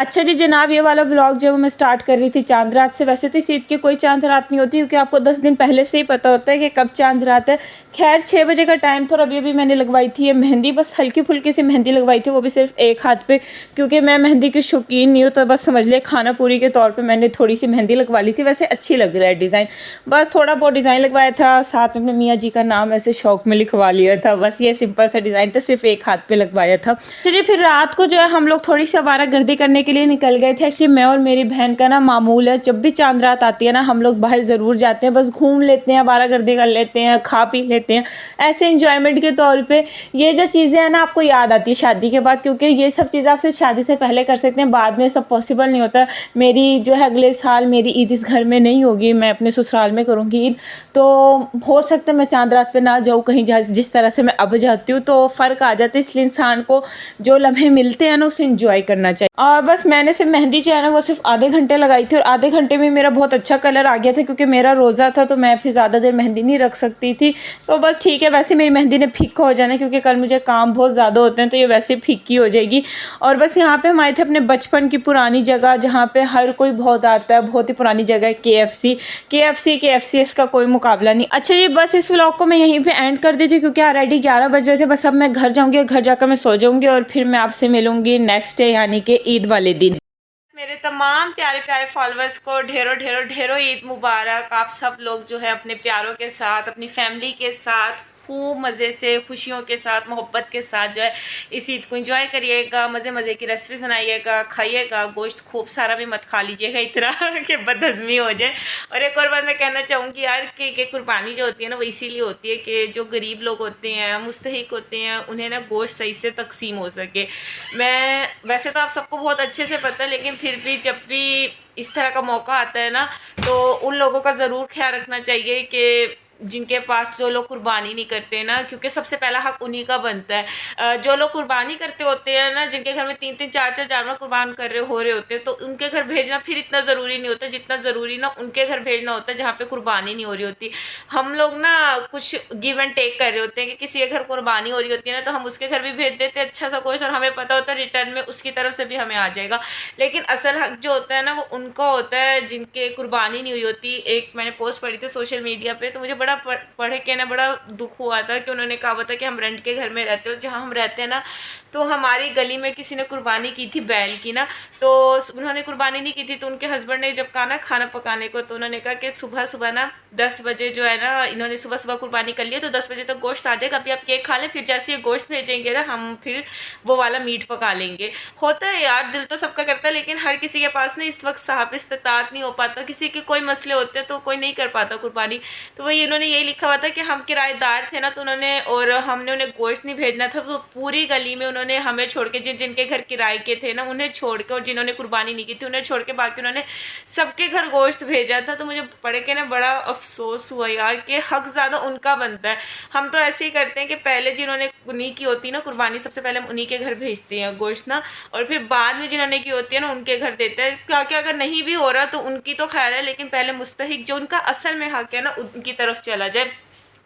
अच्छा जी जनाब, ये वाला व्लॉग जब मैं स्टार्ट कर रही थी चांद रात से, वैसे तो इस ईद की कोई चांद रात नहीं होती क्योंकि आपको 10 दिन पहले से ही पता होता है कि कब चांद रात है। खैर 6 बजे का टाइम था और अभी मैंने लगवाई थी ये मेहंदी, बस हल्की फुल्की सी मेहंदी लगवाई थी, वो भी सिर्फ एक हाथ पे, क्योंकि मैं मेहंदी की शौकीन नहीं हूँ, तो बस समझ लिया खाना पूरी के तौर पर मैंने थोड़ी सी मेहंदी लगवा ली थी। वैसे अच्छी लग रहा है डिज़ाइन, बस थोड़ा बहुत डिज़ाइन लगवाया था, साथ में अपने मियाँ जी का नाम ऐसे शौक में लिखवा लिया था। बस ये सिंपल सा डिज़ाइन था, सिर्फ एक हाथ पर लगवाया था। चलिए फिर रात को जो है हम लोग थोड़ी सी आवारागर्दी करने के लिए निकल गए थे। एक्चुअली मैं और मेरी बहन का ना मामूल है, जब भी चांद रात आती है ना हम लोग बाहर ज़रूर जाते हैं, बस घूम लेते हैं, आवारागर्दी कर लेते हैं, खा पी लेते हैं, ऐसे इंजॉयमेंट के तौर पे। ये जो चीज़ें हैं ना आपको याद आती है शादी के बाद, क्योंकि ये सब चीज़ें आप सिर्फ शादी से पहले कर सकते हैं, बाद में सब पॉसिबल नहीं होता। मेरी जो है अगले साल मेरी ईद इस घर में नहीं होगी, मैं अपने ससुराल में करूँगी ईद, तो हो सकता है मैं चांद रात पे ना जाऊँ कहीं, जिस तरह से मैं अब जाती हूँ, तो फ़र्क आ जाता है। इसलिए इंसान को जो लम्हे मिलते हैं ना उसे इंजॉय करना चाहिए। और बस मैंने सिर्फ मेहंदी जो है ना वो सिर्फ आधे घंटे लगाई थी, और आधे घंटे में मेरा बहुत अच्छा कलर आ गया था, क्योंकि मेरा रोज़ा था तो मैं फिर ज़्यादा देर मेहंदी नहीं रख सकती थी। तो बस ठीक है, वैसे मेरी मेहंदी ने फीका हो जाना, क्योंकि कल मुझे काम बहुत ज़्यादा होते हैं, तो ये वैसे फीकी हो जाएगी। और बस यहाँ पे हम आए थे अपने बचपन की पुरानी जगह, जहाँ पे हर कोई बहुत आता है, बहुत ही पुरानी जगह है, KFC, इसका कोई मुकाबला नहीं। अच्छा ये बस इस व्लॉग को मैं यहीं पे एंड कर देती हूँ, क्योंकि ऑलरेडी 11 बज रहे थे। बस अब मैं घर जाऊँगी और घर जाकर मैं सो जाऊँगी, और फिर मैं आपसे मिलूँगी नेक्स्ट डे यानी कि ईद वाले दिन। मेरे तमाम प्यारे प्यारे फॉलोअर्स को ढेरों ढेरों ढेरों ईद मुबारक। आप सब लोग जो है अपने प्यारों के साथ, अपनी फैमिली के साथ खूब मज़े से, खुशियों के साथ, मोहब्बत के साथ जो है इस ईद को एंजॉय करिएगा। मज़े मज़े की रेसिपीज़ बनाइएगा, खाइएगा। गोश्त खूब सारा भी मत खा लीजिएगा इतना कि बदहज़मी हो जाए। और एक और बात मैं कहना चाहूँगी यार कि कुर्बानी जो होती है ना वो इसीलिए होती है कि जो गरीब लोग होते हैं, मुस्तहिक होते हैं, उन्हें ना गोश्त सही से तकसीम हो सके। मैं वैसे तो आप सबको बहुत अच्छे से पता है, लेकिन फिर भी जब भी इस तरह का मौका आता है ना तो उन लोगों का ज़रूर ख्याल रखना चाहिए कि जिनके पास, जो लोग कुर्बानी नहीं करते ना, क्योंकि सबसे पहला हक उन्हीं का बनता है। जो लोग कुर्बानी करते होते हैं ना, जिनके घर में 3-3 4-4 जानवर कुर्बान हो रहे होते हैं, तो उनके घर भेजना फिर इतना ज़रूरी नहीं होता जितना ज़रूरी ना उनके घर भेजना होता है जहाँ पे कुर्बानी नहीं हो रही होती। हम लोग ना कुछ गिव एंड टेक कर रहे होते हैं कि किसी के घर कुर्बानी हो रही होती है ना, तो हम उसके घर भी भेज देते हैं अच्छा सा कुछ, और हमें पता होता है रिटर्न में उसकी तरफ से भी हमें आ जाएगा। लेकिन असल हक जो होता है ना वो उनका होता है जिनके कुर्बानी नहीं हुई होती। एक मैंने पोस्ट पढ़ी थी सोशल मीडिया पे, तो मुझे बड़ा पढ़ के ना बड़ा दुख हुआ था कि उन्होंने कहा था कि हम रेंट के घर में रहते हो, जहाँ हम रहते हैं ना तो हमारी गली में किसी ने कुर्बानी की थी बैल की ना, तो उन्होंने कुर्बानी नहीं की थी, तो उनके हस्बैंड ने जब कहा ना खाना पकाने को, तो उन्होंने कहा कि सुबह सुबह ना 10 बजे जो है ना, इन्होंने सुबह सुबह कुर्बानी कर लिया तो 10 बजे तक गोश्त आ जाएगा, अभी आप केक खा लें, फिर जैसे ये गोश्त भेजेंगे ना हम फिर वो वाला मीट पका लेंगे। होता है यार, दिल तो सबका करता है, लेकिन हर किसी के पास ना इस वक्त साहब इस्तात नहीं हो पाता, किसी के कोई मसले होते हैं तो कोई नहीं कर पाता कुर्बानी। तो वही इन्होंने यही लिखा हुआ था कि हम किराएदार थे ना, तो उन्होंने, और हमने उन्हें गोश्त नहीं भेजना था, तो पूरी गली में उन्होंने हमें छोड़ के, जिनके घर किराए के थे ना उन्हें छोड़ के, और जिन्होंने कुर्बानी नहीं की थी उन्हें छोड़ के बाकी उन्होंने सबके घर गोश्त भेजा था। तो मुझे पढ़ के ना बड़ा अफसोस हुआ यार कि हक ज़्यादा उनका बनता है। हम तो ऐसे ही करते हैं कि पहले जिन्होंने उन्हीं की होती है ना कुर्बानी, सबसे पहले हम उन्हीं के घर भेजते हैं गोश्त ना, और फिर बाद में जिन्होंने की होती है ना उनके घर देते हैं, क्योंकि अगर नहीं भी हो रहा तो उनकी तो खैर है, लेकिन पहले मुस्तहिक जो उनका असल में हक है ना उनकी तरफ चला जाए।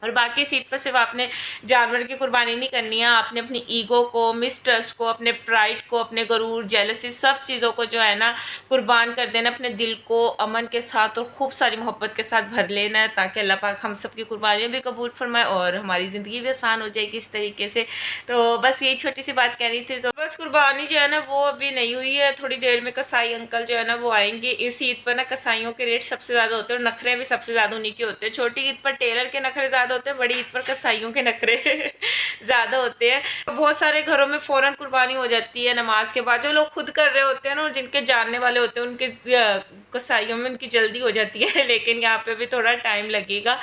और बाकी सीट पर सिर्फ आपने जानवर की कुर्बानी नहीं करनी है, आपने अपनी ईगो को, मिसट्रस्ट को, अपने प्राइड को, अपने गरूर, जेलसी, सब चीज़ों को जो है ना कुर्बान कर देना, अपने दिल को अमन के साथ और खूब सारी मोहब्बत के साथ भर लेना है, ताकि अल्लाह पाक हम सब की कुर्बानियाँ भी कबूल फरमाए और हमारी ज़िंदगी भी आसान हो जाएगी इस तरीके से। तो बस यही छोटी सी बात कह रही थी। तो बस कुर्बानी जो है ना वो अभी नहीं हुई है, थोड़ी देर में कसाई अंकल जो है ना वो आएंगे। इस ईद पर ना कसाईयों के रेट सबसे ज़्यादा होते हैं और नखरे भी सबसे ज़्यादा उन्हीं के होते हैं। छोटी ईद पर टेलर के नखरे ज़्यादा होते हैं, बड़ी ईद पर कसाईयों के नखरे ज़्यादा होते हैं। बहुत सारे घरों में फ़ौरन कुर्बानी हो जाती है नमाज के बाद, जो लोग खुद कर रहे होते हैं ना और जिनके जानने वाले होते हैं उनके कसाईयों में उनकी जल्दी हो जाती है लेकिन यहाँ पे भी थोड़ा टाइम लगेगा।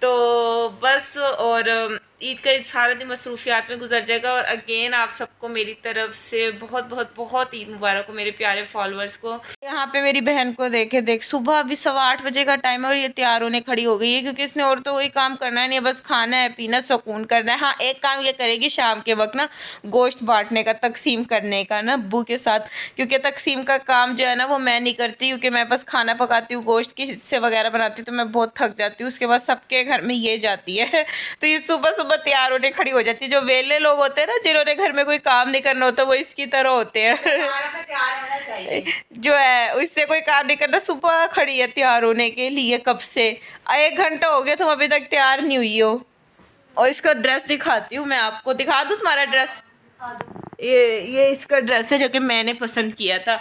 तो बस, और ईद का सारा दिन मसरूफियात में गुजर जाएगा। और अगेन आप सबको मेरी तरफ से बहुत बहुत बहुत ईद मुबारक हो, मेरे प्यारे फॉलोअर्स को। यहाँ पे मेरी बहन को देख सुबह अभी 8:15 बजे का टाइम है और ये तैयार होने खड़ी हो गई है, क्योंकि इसने और तो वही काम करना है नहीं, बस खाना है, पीना, सुकून करना है। हाँ, एक काम ये करेगी शाम के वक्त ना, गोश्त बांटने का, तकसीम करने का ना अब्बू के साथ, क्योंकि तकसीम का काम जो है ना वो मैं नहीं करती, क्योंकि मैं बस खाना पकाती हूँ, गोश्त के हिस्से वगैरह बनाती हूँ, तो मैं बहुत थक जाती हूँ। उसके बाद सबके घर में ये जाती है तो ये सुबह सुबह सुबह तैयार होने खड़ी हो जाती है। जो वेले लोग होते हैं ना, जिन्होंने घर में कोई काम नहीं करना होता, वो इसकी तरह होते हैं। जो है उससे कोई काम नहीं करना, सुबह खड़ी है तैयार होने के लिए कब से। 1 घंटा हो गया, तुम अभी तक तैयार नहीं हुई हो। और इसका ड्रेस दिखाती हूँ मैं आपको, दिखा दूँ तुम्हारा ड्रेस। ये इसका ड्रेस है जो कि मैंने पसंद किया था।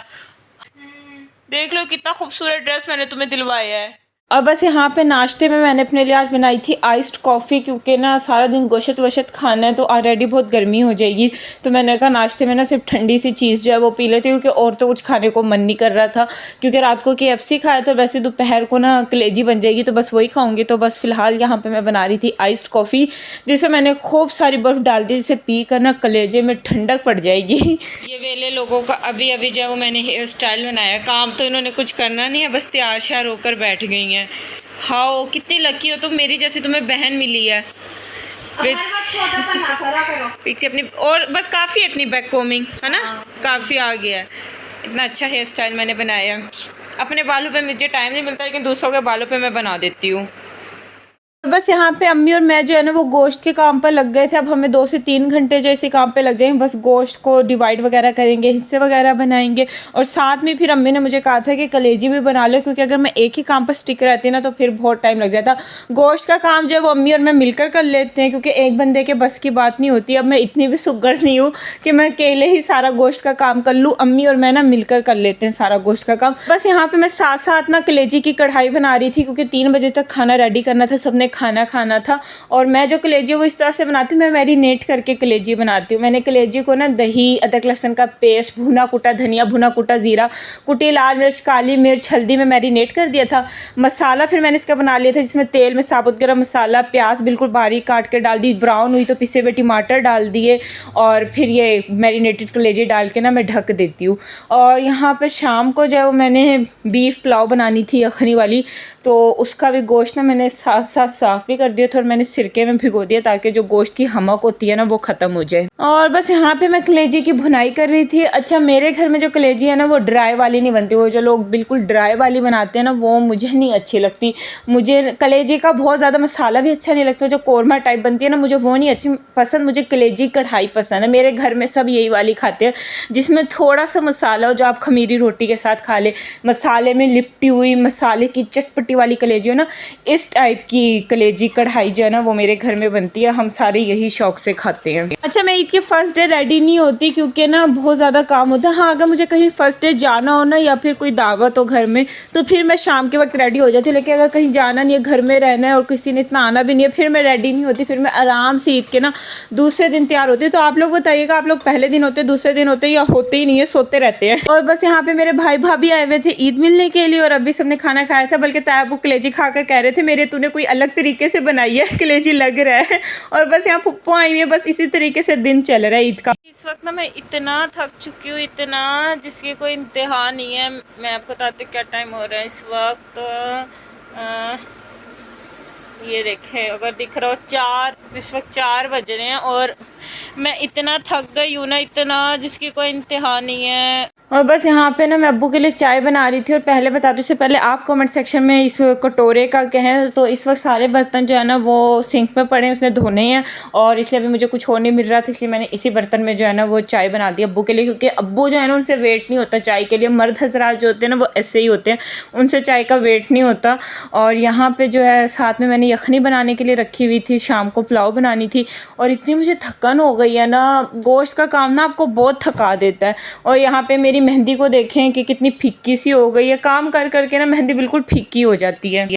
देख लो कितना खूबसूरत ड्रेस मैंने तुम्हें दिलवाया है। और बस यहाँ पे नाश्ते में मैंने अपने लिए आज बनाई थी आइस्ड कॉफ़ी, क्योंकि ना सारा दिन गोश्त वोश्त खाना है तो ऑलरेडी बहुत गर्मी हो जाएगी। तो मैंने कहा नाश्ते में ना सिर्फ ठंडी सी चीज़ जो है वो पी लेती हूँ, क्योंकि और तो कुछ खाने को मन नहीं कर रहा था। क्योंकि रात को KFC खाया तो वैसे दोपहर को ना कलेजी बन जाएगी, तो बस वही खाऊँगी। तो बस फ़िलहाल यहाँ पर मैं बना रही थी आइस्ड कॉफ़ी, जिसमें मैंने खूब सारी बर्फ़ डाल दी, जिसे पी कर ना कलेजे में ठंडक पड़ जाएगी। ये वेले लोगों का अभी अभी जो है वो मैंने हेयर स्टाइल बनाया। काम तो इन्होंने कुछ करना नहीं है, बस तैयार श्यार होकर बैठ गई हैं। हाँ, कितनी लकी हो तुम, मेरी जैसी तुम्हें बहन मिली है। पीछे अपनी और बस काफ़ी है इतनी बैक कोमिंग, है ना, काफ़ी आ गया है। इतना अच्छा हेयर स्टाइल मैंने बनाया। अपने बालों पे मुझे टाइम नहीं मिलता, लेकिन दूसरों के बालों पे मैं बना देती हूँ। बस यहाँ पे अम्मी और मैं जो है ना वो गोश्त के काम पर लग गए थे। अब हमें 2 से 3 घंटे जो इसी काम पे लग जाएंगे। बस गोश्त को डिवाइड वगैरह करेंगे, हिस्से वगैरह बनाएंगे। और साथ में फिर अम्मी ने मुझे कहा था कि कलेजी भी बना लो, क्योंकि अगर मैं एक ही काम पर स्टिक रहती ना तो फिर बहुत टाइम लग जाता। गोश्त का काम जो है वो अम्मी और मैं मिलकर कर लेते हैं, क्योंकि एक बंदे के बस की बात नहीं होती। अब मैं इतनी भी सुगड़ नहीं हूँ कि मैं अकेले ही सारा गोश्त का काम कर लूँ। अम्मी और मैं ना मिलकर कर लेते हैं सारा गोश्त का काम। बस यहाँ पर मैं साथ साथ ना कलेजी की कढ़ाई बना रही थी, क्योंकि 3 बजे तक खाना रेडी करना था, सबने खाना खाना था। और मैं जो कलेजी वो इस तरह से बनाती हूँ, मैं मैरिनेट करके कलेजी बनाती हूँ। मैंने कलेजी को ना दही, अदरक लहसुन का पेस्ट, भुना कुटा धनिया, भुना कुटा ज़ीरा, कुटी लाल मिर्च, काली मिर्च, हल्दी में मैरिनेट कर दिया था। मसाला फिर मैंने इसका बना लिया था, जिसमें तेल में साबुत गरम मसाला, प्याज बिल्कुल बारीक काट के डाल दी, ब्राउन हुई तो पिसे हुए टमाटर डाल दिए, और फिर ये मैरिनेटेड कलेजी डाल के ना मैं ढक देती हूँ। और यहाँ पर शाम को जो है वो मैंने बीफ पुलाव बनानी थी यखनी वाली, तो उसका भी गोश्त ना मैंने साथ साथ साफ़ भी कर दिया था, और मैंने सिरके में भिगो दिया ताकि जो गोश्त की हमक होती है ना वो ख़त्म हो जाए। और बस यहाँ पे मैं कलेजी की भुनाई कर रही थी। अच्छा, मेरे घर में जो कलेजी है ना वो ड्राई वाली नहीं बनती। वो जो लोग बिल्कुल ड्राई वाली बनाते हैं ना वो मुझे नहीं अच्छी लगती। मुझे कलेजी का बहुत ज़्यादा मसाला भी अच्छा नहीं लगता। जो कौरमा टाइप बनती है ना मुझे वो नहीं अच्छी पसंद। मुझे कलेजी कढ़ाई पसंद है। मेरे घर में सब यही वाली खाते हैं, जिसमें थोड़ा सा मसाला हो, जो आप खमीरी रोटी के साथ खा ले, मसाले में लिपटी हुई मसाले की चटपटी वाली कलेजी हो ना, इस टाइप की कलेजी कढ़ाई जो है ना वो मेरे घर में बनती है। हम सारे यही शौक से खाते हैं। अच्छा, मैं ईद के फर्स्ट डे रेडी नहीं होती, क्योंकि ना बहुत ज़्यादा काम होता है। हाँ, अगर मुझे कहीं फर्स्ट डे जाना हो ना, या फिर कोई दावत हो घर में, तो फिर मैं शाम के वक्त रेडी हो जाती हूँ। लेकिन अगर कहीं जाना नहीं है, घर में रहना है और किसी ने इतना आना भी नहीं है, फिर मैं रेडी नहीं होती। फिर मैं आराम से ईद के ना दूसरे दिन तैयार होती हूँ। तो आप लोग बताइएगा, आप लोग पहले दिन होते, दूसरे दिन होते, या होते ही नहीं है, सोते रहते हैं। और बस यहाँ पे मेरे भाई भाभी आए हुए थे ईद मिलने के लिए, और अभी सबने खाना खाया था। बल्कि तायाबू कलेजी खाकर कह रहे थे, मेरे तूने कोई अलग तरीके से बनाई है, कलेजी लग रहा है। और बस यहाँ फुप्पो आई हुई है। बस इसी तरीके से दिन चल रहा है ईद का। इस वक्त ना मैं इतना थक चुकी हूँ, इतना, जिसकी कोई इंतहा नहीं है। मैं आपको बताती हूँ क्या टाइम हो रहा है इस वक्त। ये देखें, अगर दिख रहा हो 4, इस वक्त 4 बज रहे हैं, और मैं इतना थक गई हूँ ना, इतना, जिसकी कोई इंतहा नहीं है। और बस यहाँ पे ना मैं अब्बू के लिए चाय बना रही थी। और पहले बता दूँ, इससे पहले आप कमेंट सेक्शन में इस कटोरे का कहें तो इस वक्त सारे बर्तन जो है ना वो सिंक में पड़े हैं, उसने धोने हैं, और इसलिए अभी मुझे कुछ और नहीं मिल रहा था, इसलिए मैंने इसी बर्तन में जो है ना वो चाय बना दी अब्बू के लिए। क्योंकि अब्बू जो है ना उनसे वेट नहीं होता चाय के लिए। मर्द हजरात जो होते हैं ना वो ऐसे ही होते हैं, उनसे चाय का वेट नहीं होता। और यहाँ पर जो है साथ में मैंने यखनी बनाने के लिए रखी हुई थी, शाम को पुलाव बनानी थी। और इतनी मुझे थकान हो गई है ना, गोश्त का काम ना आपको बहुत थका देता है। और यहाँ पे मेरी मेहंदी को देखें कि कितनी फीकी सी हो गई है। काम कर करके ना मेहंदी बिल्कुल फीकी हो जाती है।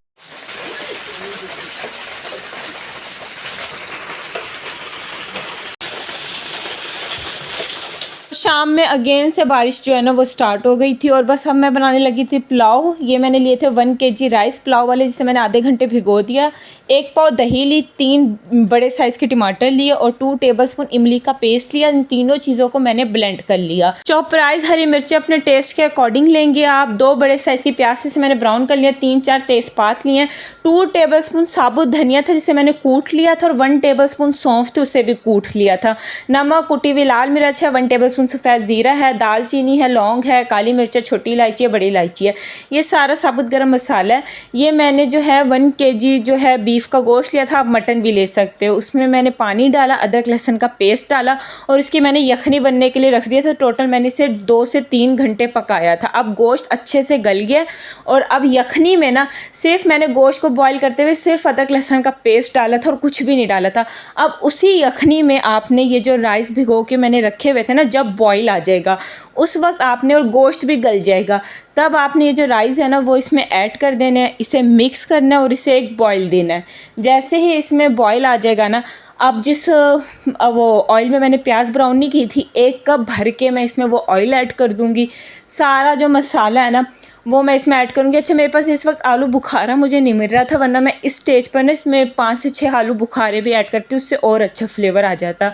शाम में अगेन से बारिश जो है ना वो स्टार्ट हो गई थी। और बस अब मैं बनाने लगी थी पुलाव। ये मैंने लिए थे 1 kg राइस पुलाव वाले, जिसे मैंने आधे घंटे भिगो दिया। 1 पाव दही ली, 3 बड़े साइज़ के टमाटर लिए, और 2 टेबलस्पून इमली का पेस्ट लिया। इन तीनों चीज़ों को मैंने ब्लेंड कर लिया। चॉपराइज हरी मिर्चें अपने टेस्ट के अकॉर्डिंग लेंगे आप। 2 बड़े साइज़ की प्याज से मैंने ब्राउन कर लिया। 3-4 तेज़पात लिए। 2 टेबलस्पून साबुत धनिया था, जिसे मैंने कूट लिया था। और 1 टेबलस्पून सौंफ थी, उसे भी कूट लिया था। नमक, कुटी हुई लाल मिर्च है, 1 टेबलस्पून सफ़ेद है, ज़ीरा है, दालचीनी है, लौंग है, काली मिर्च है, छोटी इलायची है, बड़ी इलायची है। ये सारा साबुत गरम मसाला है। ये मैंने जो है 1 kg जो है बीफ का गोश्त लिया था, आप मटन भी ले सकते हो। उसमें मैंने पानी डाला, अदरक लहसुन का पेस्ट डाला और इसकी मैंने यखनी बनने के लिए रख दिया था। टोटल मैंने इसे 2 से 3 घंटे पकाया था। अब गोश्त अच्छे से गल गया और अब यखनी में ना सिर्फ मैंने गोश्त को बॉईल करते हुए सिर्फ अदरक लहसुन का पेस्ट डाला था और कुछ भी नहीं डाला था। अब उसी यखनी में आपने ये जो राइस भिगो के मैंने रखे हुए थे ना, जब बॉईल आ जाएगा उस वक्त आपने, और गोश्त भी गल जाएगा, तब आपने ये जो राइस है ना वो इसमें ऐड कर देना है, इसे मिक्स करना है और इसे एक बॉईल देना है। जैसे ही इसमें बॉईल आ जाएगा ना, अब जिस वो ऑयल में मैंने प्याज ब्राउन नहीं की थी, 1 कप भर के मैं इसमें वो ऑयल ऐड कर दूँगी। सारा जो मसाला है ना वो मैं इसमें ऐड करूँगी। अच्छा, मेरे पास इस वक्त आलू बुखारा मुझे नहीं मिल रहा था, वरना मैं इस स्टेज पर ना इसमें 5 से 6 आलू बुखारे भी ऐड करती हूँ, उससे और अच्छा फ्लेवर आ जाता।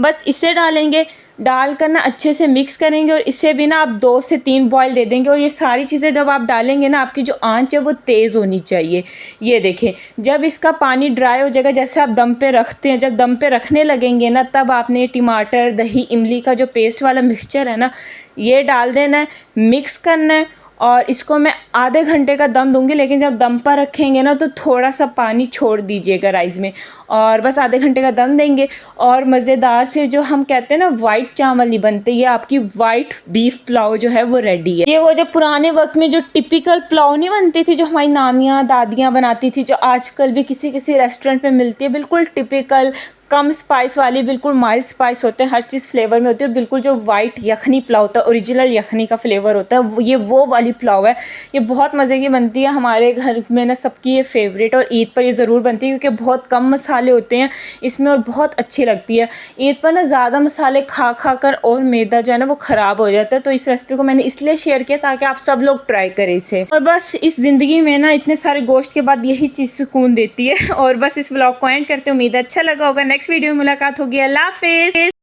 बस इसे डालेंगे, डाल कर ना अच्छे से मिक्स करेंगे और इसे भी ना आप 2 से 3 बॉयल दे देंगे। और ये सारी चीज़ें जब आप डालेंगे ना, आपकी जो आंच है वो तेज़ होनी चाहिए। ये देखें, जब इसका पानी ड्राई हो जाएगा, जैसे आप दम पे रखते हैं, जब दम पे रखने लगेंगे ना, तब आपने टमाटर, दही, इमली का जो पेस्ट वाला मिक्सचर है ना, ये डाल देना है, मिक्स करना है और इसको मैं आधे घंटे का दम दूंगी। लेकिन जब दम पर रखेंगे ना तो थोड़ा सा पानी छोड़ दीजिएगा राइस में, और बस आधे घंटे का दम देंगे। और मज़ेदार से जो हम कहते हैं ना वाइट चावल नहीं बनते, ये आपकी वाइट बीफ पुलाव जो है वो रेडी है। ये वो जो पुराने वक्त में जो टिपिकल पुलाव नहीं बनती थी, जो हमारी नानियाँ दादियाँ बनाती थी, जो आजकल भी किसी किसी रेस्टोरेंट में मिलती है, बिल्कुल टिपिकल, कम स्पाइस वाली, बिल्कुल माइल्ड स्पाइस होते हैं, हर चीज़ फ्लेवर में होती है। और बिल्कुल जो वाइट यखनी पुलाव होता है, ओरिजिनल यखनी का फ्लेवर होता है, ये वो वाली पुलाव है। ये बहुत मज़े की बनती है, हमारे घर में ना सबकी ये फेवरेट, और ईद पर ये ज़रूर बनती है क्योंकि बहुत कम मसाले होते हैं इसमें और बहुत अच्छी लगती है। ईद पर ना ज़्यादा मसाले खा खा कर और मैदा जो है ना वो ख़राब हो जाता है। तो इस रेसिपी को मैंने इसलिए शेयर किया ताकि आप सब लोग ट्राई करें इसे। और बस इस ज़िंदगी में ना इतने सारे गोश्त के बाद यही चीज़ सुकून देती है। और बस इस व्लॉग को एंड करते, उम्मीद है अच्छा लगा होगा। नेक्स्ट वीडियो में मुलाकात होगी। अल्लाह हाफिज़।